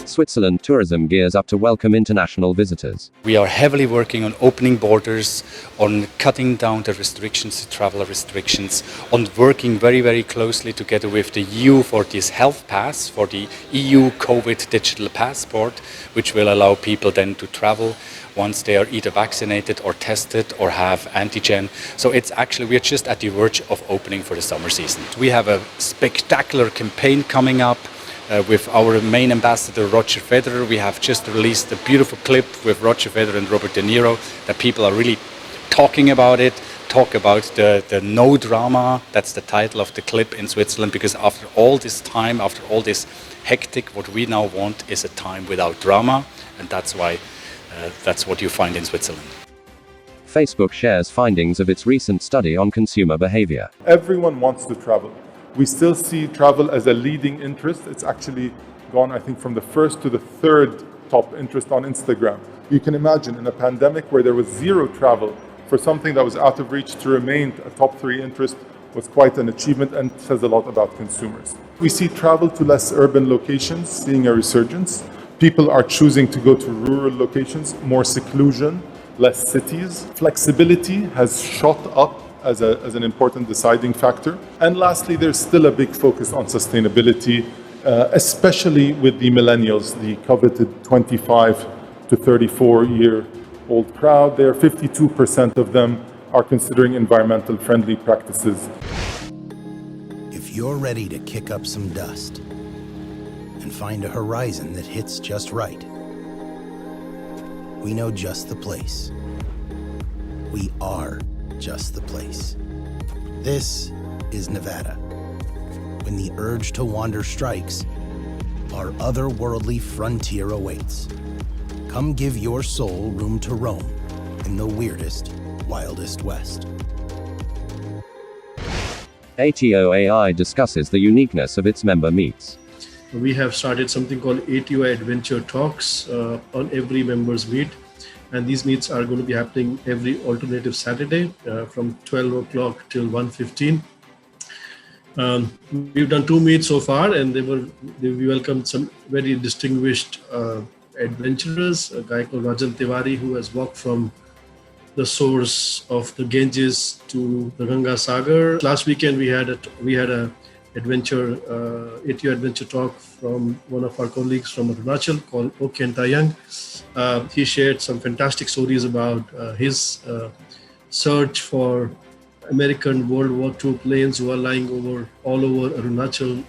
Switzerland tourism gears up to welcome international visitors. We are heavily working on opening borders, on cutting down the restrictions, the travel restrictions, on working very, very closely together with the EU for this health pass, for the EU COVID digital passport, which will allow people then to travel once they are either vaccinated or tested or have antigen. So it's actually, we're just at the verge of opening for the summer season. We have a spectacular campaign coming up with our main ambassador, Roger Federer. We have just released a beautiful clip with Roger Federer and Robert De Niro that people are really talking about it, talk about the no drama. That's the title of the clip in Switzerland, because after all this time, after all this hectic, what we now want is a time without drama, and that's why that's what you find in Switzerland. Facebook shares findings of its recent study on consumer behavior. Everyone wants to travel. We still see travel as a leading interest. It's actually gone, I think, from the first to the third top interest on Instagram. You can imagine in a pandemic where there was zero travel, for something that was out of reach to remain a top 3 interest was quite an achievement and says a lot about consumers. We see travel to less urban locations seeing a resurgence. People are choosing to go to rural locations, more seclusion, less cities. Flexibility has shot up as an important deciding factor. And lastly, there's still a big focus on sustainability, especially with the millennials, the coveted 25 to 34-year-old crowd. There, 52% of them are considering environmental friendly practices. If you're ready to kick up some dust and find a horizon that hits just right, we know just the place. We are just the place. This is Nevada. When the urge to wander strikes, our otherworldly frontier awaits. Come give your soul room to roam in the weirdest, wildest west. ATOAI discusses the uniqueness of its member meets. We have started something called ATOAI Adventure Talks on every members meet. And these meets are going to be happening every alternative Saturday from 12 o'clock till 1:15. We've done 2 meets so far, and we welcomed some very distinguished adventurers. A guy called Rajan Tiwari, who has walked from the source of the Ganges to the Ganga Sagar. Last weekend we had a adventure ATO adventure talk from one of our colleagues from Arunachal called Oken Tayang. He shared some fantastic stories about his search for American World War II planes who are lying all over Arunachal.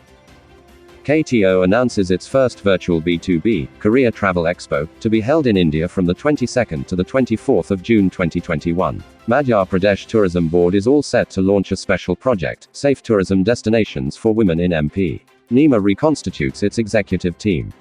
KTO announces its first virtual B2B, Korea Travel Expo, to be held in India from the 22nd to the 24th of June 2021. Madhya Pradesh Tourism Board is all set to launch a special project, Safe Tourism Destinations for Women in MP. NIMA reconstitutes its executive team.